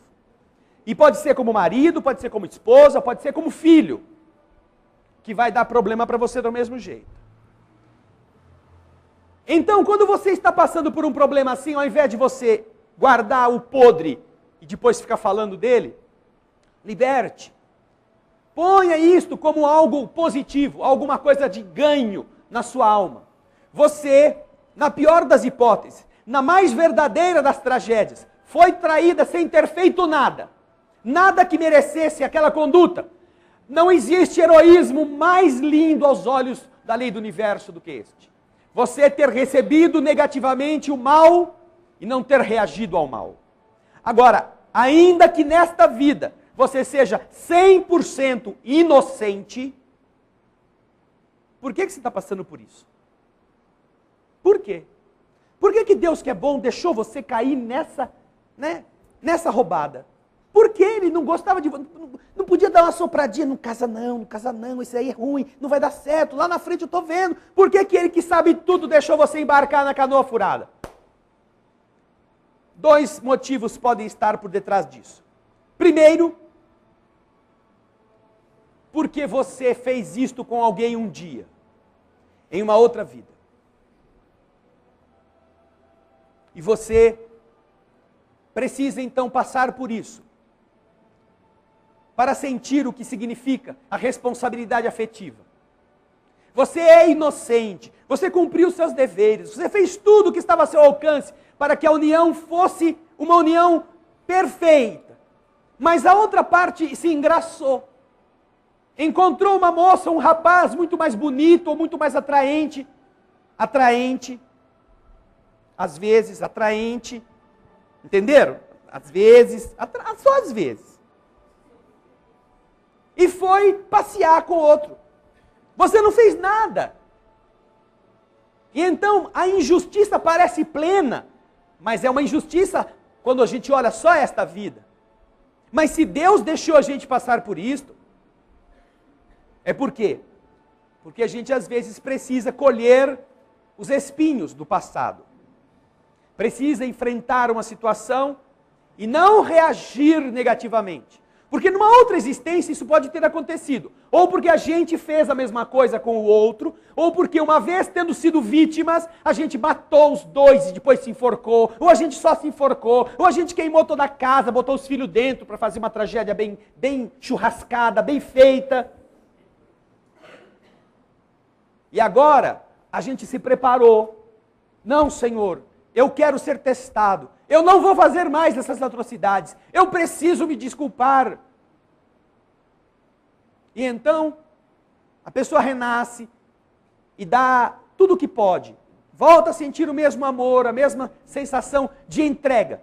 E pode ser como marido, pode ser como esposa, pode ser como filho, que vai dar problema para você do mesmo jeito. Então, quando você está passando por um problema assim, ao invés de você guardar o podre e depois ficar falando dele, liberte. Ponha isto como algo positivo, alguma coisa de ganho na sua alma. Você, na pior das hipóteses, na mais verdadeira das tragédias, foi traída sem ter feito nada. Nada que merecesse aquela conduta. Não existe heroísmo mais lindo aos olhos da lei do universo do que este. Você ter recebido negativamente o mal e não ter reagido ao mal. Agora, ainda que nesta vida você seja 100% inocente, por que você está passando por isso? Por quê? Por que Deus, que é bom, deixou você cair nessa roubada? Por que ele não gostava de... Não podia dar uma sopradinha, não casa não, isso aí é ruim, não vai dar certo, lá na frente eu estou vendo. Por que ele que sabe tudo deixou você embarcar na canoa furada? 2 motivos podem estar por detrás disso. Primeiro, porque você fez isto com alguém um dia, em uma outra vida. E você precisa então passar por isso, para sentir o que significa a responsabilidade afetiva. Você é inocente, você cumpriu seus deveres, você fez tudo o que estava a seu alcance para que a união fosse uma união perfeita. Mas a outra parte se engraçou. Encontrou uma moça, um rapaz muito mais bonito ou muito mais atraente, às vezes atraente, entenderam? Às vezes, só às vezes. E foi passear com o outro. Você não fez nada. E então a injustiça parece plena, mas é uma injustiça quando a gente olha só esta vida. Mas se Deus deixou a gente passar por isto, É por quê? Porque a gente às vezes precisa colher os espinhos do passado. Precisa enfrentar uma situação e não reagir negativamente. Porque numa outra existência isso pode ter acontecido. Ou porque a gente fez a mesma coisa com o outro, ou porque uma vez tendo sido vítimas, a gente matou os dois e depois se enforcou, ou a gente só se enforcou, ou a gente queimou toda a casa, botou os filhos dentro para fazer uma tragédia bem churrascada, bem feita. E agora, a gente se preparou. Não, Senhor, eu quero ser testado. Eu não vou fazer mais essas atrocidades. Eu preciso me desculpar. E então, a pessoa renasce e dá tudo o que pode. Volta a sentir o mesmo amor, a mesma sensação de entrega.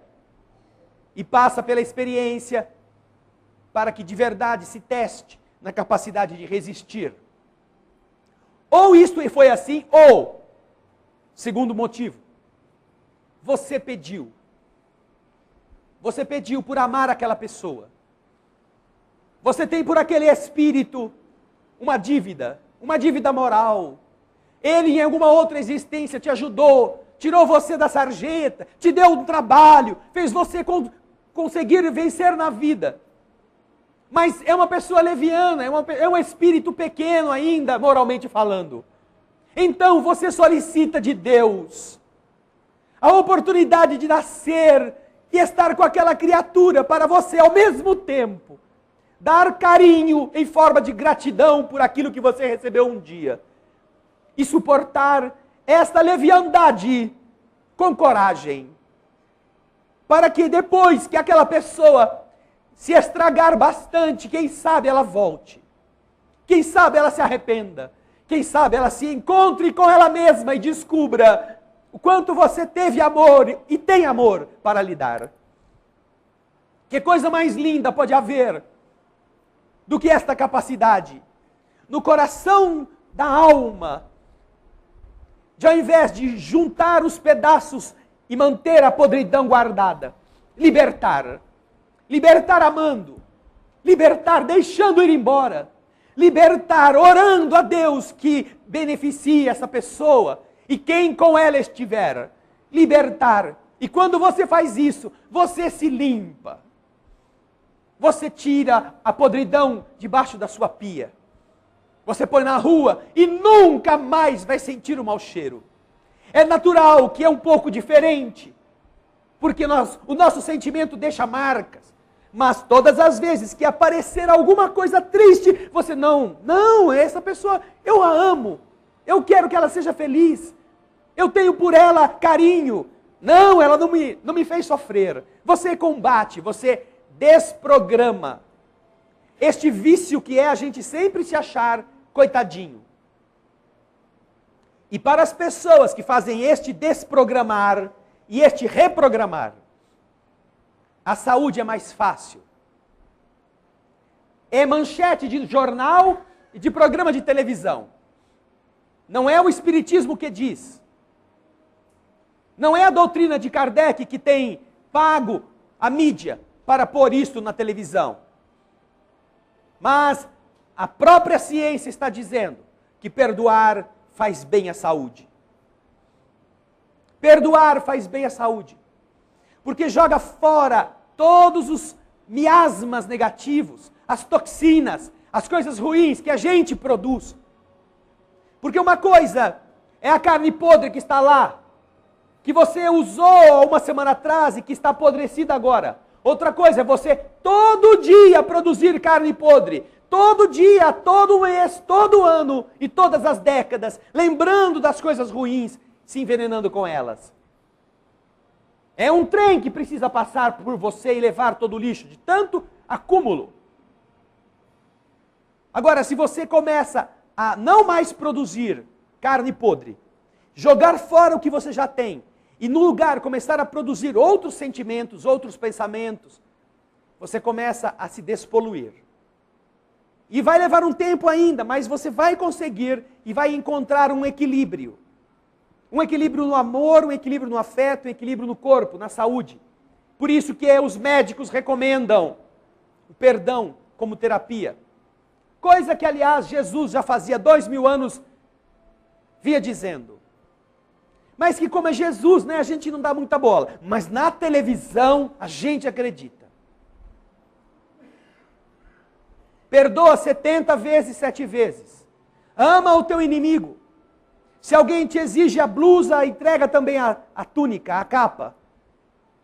E passa pela experiência para que de verdade se teste na capacidade de resistir. Ou isto foi assim, ou, segundo motivo, você pediu. Você pediu por amar aquela pessoa. Você tem por aquele espírito uma dívida moral. Ele em alguma outra existência te ajudou, tirou você da sarjeta, te deu um trabalho, fez você conseguir vencer na vida. Mas é uma pessoa leviana, é um espírito pequeno ainda, moralmente falando. Então você solicita de Deus a oportunidade de nascer e estar com aquela criatura para você ao mesmo tempo dar carinho em forma de gratidão por aquilo que você recebeu um dia e suportar esta leviandade com coragem, para que depois que aquela pessoa se estragar bastante, quem sabe ela volte, quem sabe ela se arrependa, quem sabe ela se encontre com ela mesma e descubra o quanto você teve amor e tem amor para lhe dar. Que coisa mais linda pode haver do que esta capacidade no coração da alma, de ao invés de juntar os pedaços e manter a podridão guardada, libertar. Libertar amando, libertar deixando ir embora, libertar orando a Deus que beneficie essa pessoa e quem com ela estiver, libertar. E quando você faz isso, você se limpa. Você tira a podridão debaixo da sua pia. Você põe na rua e nunca mais vai sentir o mau cheiro. É natural que é um pouco diferente, porque o nosso sentimento deixa marcas. Mas todas as vezes que aparecer alguma coisa triste, você não, essa pessoa, eu a amo. Eu quero que ela seja feliz. Eu tenho por ela carinho. Não, ela não me fez sofrer. Você combate, você desprograma este vício que é a gente sempre se achar coitadinho. E para as pessoas que fazem este desprogramar e este reprogramar, a saúde é mais fácil. É manchete de jornal e de programa de televisão. Não é o espiritismo que diz. Não é a doutrina de Kardec que tem pago a mídia para pôr isto na televisão. Mas a própria ciência está dizendo que perdoar faz bem à saúde. Perdoar faz bem à saúde. Porque joga fora todos os miasmas negativos, as toxinas, as coisas ruins que a gente produz. Porque uma coisa é a carne podre que está lá, que você usou uma semana atrás e que está apodrecida agora. Outra coisa é você todo dia produzir carne podre, todo dia, todo mês, todo ano e todas as décadas, lembrando das coisas ruins, se envenenando com elas. É um trem que precisa passar por você e levar todo o lixo, de tanto acúmulo. Agora, se você começa a não mais produzir carne podre, jogar fora o que você já tem, e no lugar começar a produzir outros sentimentos, outros pensamentos, você começa a se despoluir. E vai levar um tempo ainda, mas você vai conseguir e vai encontrar um equilíbrio. Um equilíbrio no amor, um equilíbrio no afeto, um equilíbrio no corpo, na saúde. Por isso que os médicos recomendam o perdão como terapia. Coisa que, aliás, Jesus já fazia 2000 anos, via dizendo. Mas que como é Jesus, né, a gente não dá muita bola. Mas na televisão a gente acredita. Perdoa 70 vezes, 7 vezes. Ama o teu inimigo. Se alguém te exige a blusa, entrega também a túnica, a capa.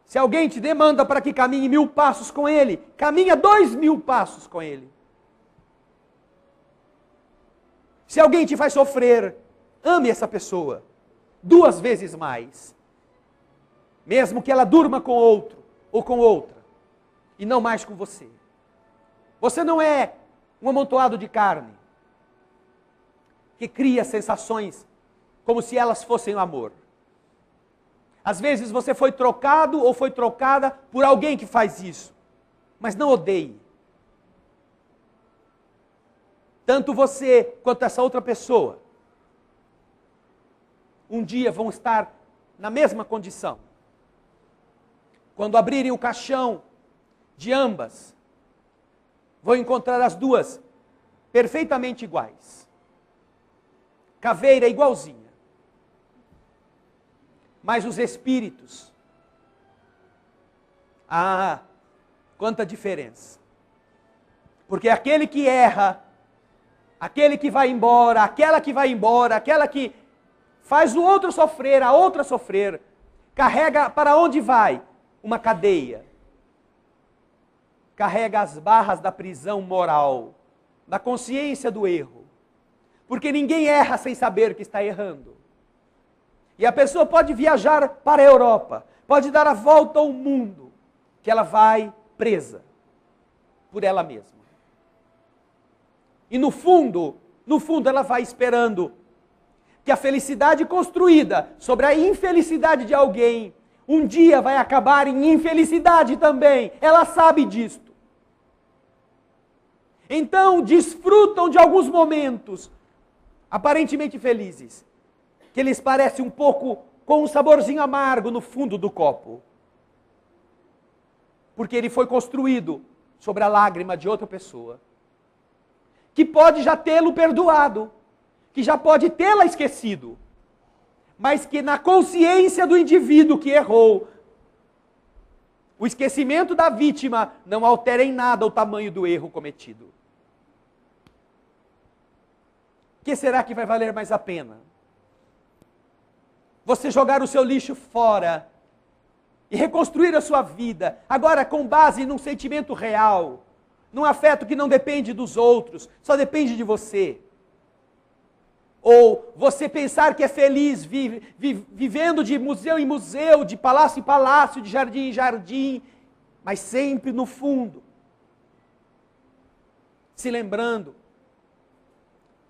Se alguém te demanda para que caminhe 1000 passos com ele, caminha 2000 passos com ele. Se alguém te faz sofrer, ame essa pessoa 2 vezes mais. Mesmo que ela durma com outro ou com outra, e não mais com você. Você não é um amontoado de carne que cria sensações como se elas fossem o amor. Às vezes você foi trocado ou foi trocada por alguém que faz isso. Mas não odeie. Tanto você quanto essa outra pessoa um dia vão estar na mesma condição. Quando abrirem o caixão de ambas, vão encontrar as duas perfeitamente iguais. Caveira igualzinha. Mas os espíritos, quanta diferença. Porque aquele que erra, aquele que vai embora, aquela que vai embora, aquela que faz o outro sofrer, a outra sofrer, carrega para onde vai? Uma cadeia. Carrega as barras da prisão moral, da consciência do erro. Porque ninguém erra sem saber que está errando. E a pessoa pode viajar para a Europa, pode dar a volta ao mundo, que ela vai presa por ela mesma. E no fundo ela vai esperando que a felicidade construída sobre a infelicidade de alguém, um dia vai acabar em infelicidade também. Ela sabe disto. Então desfrutam de alguns momentos aparentemente felizes, que lhes parece um pouco com um saborzinho amargo no fundo do copo. Porque ele foi construído sobre a lágrima de outra pessoa, que pode já tê-lo perdoado, que já pode tê-la esquecido, mas que na consciência do indivíduo que errou, o esquecimento da vítima não altera em nada o tamanho do erro cometido. O que será que vai valer mais a pena? Você jogar o seu lixo fora e reconstruir a sua vida, agora com base num sentimento real, num afeto que não depende dos outros, só depende de você. Ou você pensar que é feliz vivendo de museu em museu, de palácio em palácio, de jardim em jardim, mas sempre no fundo, se lembrando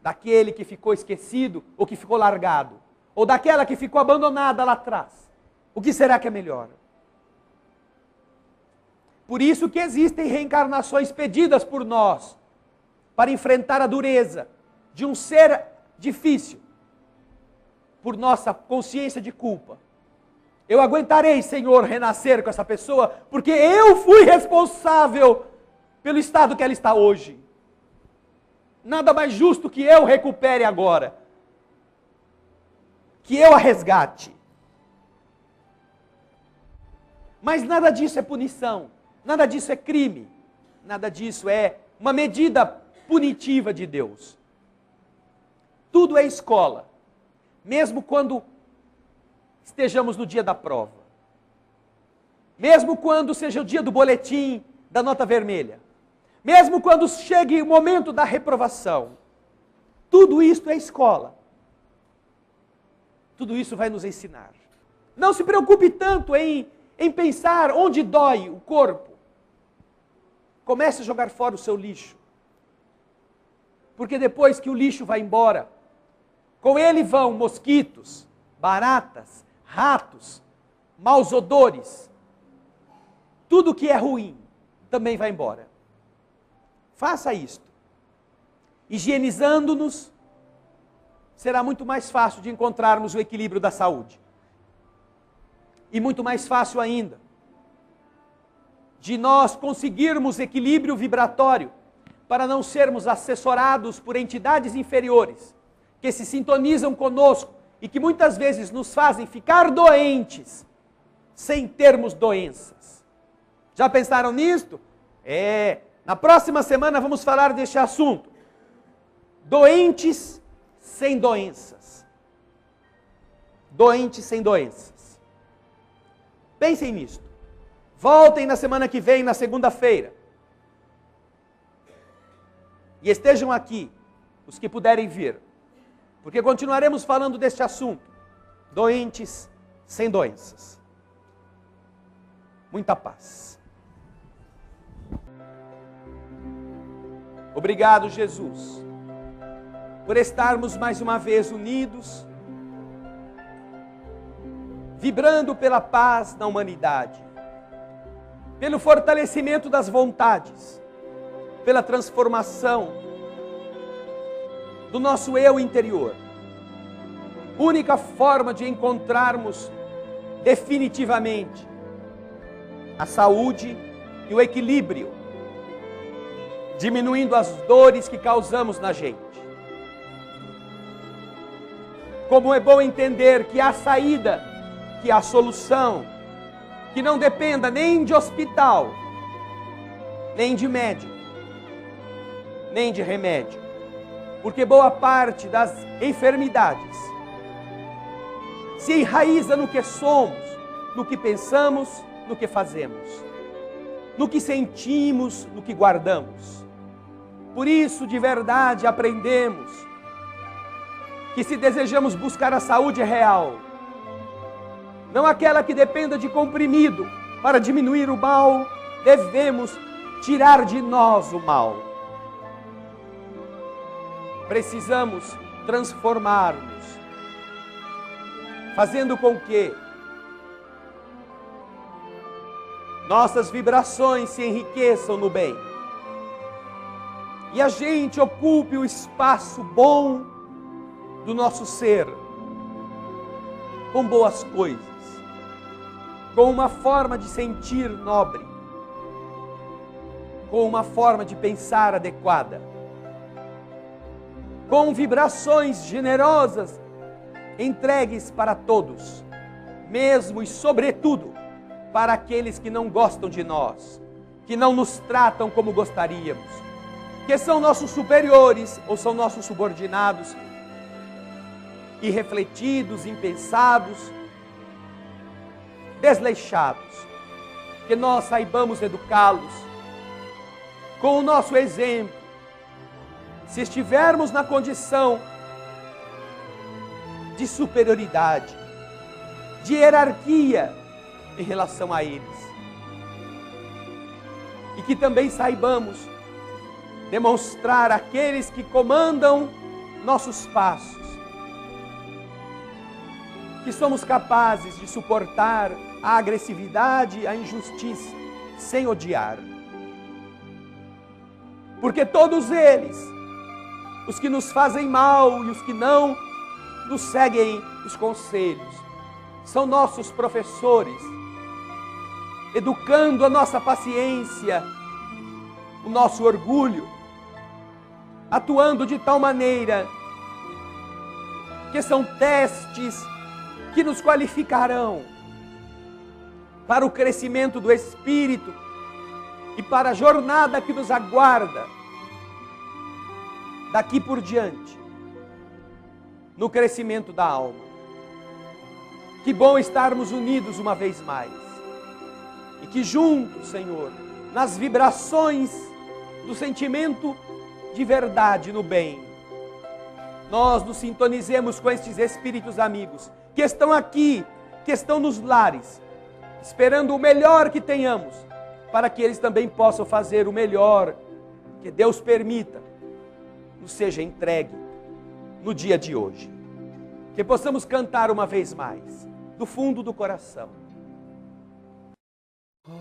daquele que ficou esquecido ou que ficou largado. Ou daquela que ficou abandonada lá atrás. O que será que é melhor? Por isso que existem reencarnações pedidas por nós, para enfrentar a dureza de um ser difícil, por nossa consciência de culpa. Eu aguentarei, Senhor, renascer com essa pessoa, porque eu fui responsável pelo estado que ela está hoje. Nada mais justo que eu recupere agora. Que eu a resgate. Mas nada disso é punição, nada disso é crime, nada disso é uma medida punitiva de Deus. Tudo é escola, mesmo quando estejamos no dia da prova, mesmo quando seja o dia do boletim da nota vermelha, mesmo quando chegue o momento da reprovação, tudo isto é escola. Tudo isso vai nos ensinar. Não se preocupe tanto em pensar onde dói o corpo. Comece a jogar fora o seu lixo. Porque depois que o lixo vai embora, com ele vão mosquitos, baratas, ratos, maus odores. Tudo que é ruim também vai embora. Faça isto. Higienizando-nos, será muito mais fácil de encontrarmos o equilíbrio da saúde. E muito mais fácil ainda de nós conseguirmos equilíbrio vibratório para não sermos assessorados por entidades inferiores, que se sintonizam conosco e que muitas vezes nos fazem ficar doentes, sem termos doenças. Já pensaram nisto? Na próxima semana vamos falar deste assunto. Doentes sem doenças. Doentes sem doenças. Pensem nisto. Voltem na semana que vem, na segunda-feira. E estejam aqui, os que puderem vir. Porque continuaremos falando deste assunto. Doentes sem doenças. Muita paz. Obrigado, Jesus, por estarmos mais uma vez unidos, vibrando pela paz na humanidade, pelo fortalecimento das vontades, pela transformação do nosso eu interior. Única forma de encontrarmos definitivamente a saúde e o equilíbrio, diminuindo as dores que causamos na gente. Como é bom entender que há saída, que há solução, que não dependa nem de hospital, nem de médico, nem de remédio. Porque boa parte das enfermidades se enraiza no que somos, no que pensamos, no que fazemos, no que sentimos, no que guardamos. Por isso, de verdade, aprendemos que se desejamos buscar a saúde real, não aquela que dependa de comprimido para diminuir o mal, devemos tirar de nós o mal. Precisamos transformar-nos, fazendo com que nossas vibrações se enriqueçam no bem. E a gente ocupe o espaço bom do nosso ser, com boas coisas, com uma forma de sentir nobre, com uma forma de pensar adequada, com vibrações generosas, entregues para todos, mesmo e sobretudo para aqueles que não gostam de nós, que não nos tratam como gostaríamos, que são nossos superiores ou são nossos subordinados, irrefletidos, impensados, desleixados. Que nós saibamos educá-los com o nosso exemplo. Se estivermos na condição de superioridade, de hierarquia em relação a eles. E que também saibamos demonstrar àqueles que comandam nossos passos que somos capazes de suportar a agressividade, a injustiça, sem odiar. Porque todos eles, os que nos fazem mal e os que não nos seguem os conselhos, são nossos professores, educando a nossa paciência, o nosso orgulho, atuando de tal maneira que são testes que nos qualificarão para o crescimento do Espírito e para a jornada que nos aguarda daqui por diante, no crescimento da alma. Que bom estarmos unidos uma vez mais. E que juntos, Senhor, nas vibrações do sentimento de verdade no bem, nós nos sintonizemos com estes espíritos amigos, que estão aqui, que estão nos lares, esperando o melhor que tenhamos, para que eles também possam fazer o melhor que Deus permita nos seja entregue no dia de hoje. Que possamos cantar uma vez mais, do fundo do coração.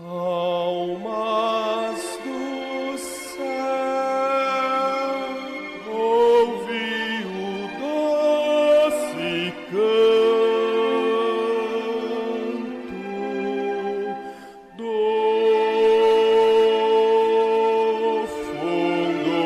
Almas do céu, ouvi o doce canto do fundo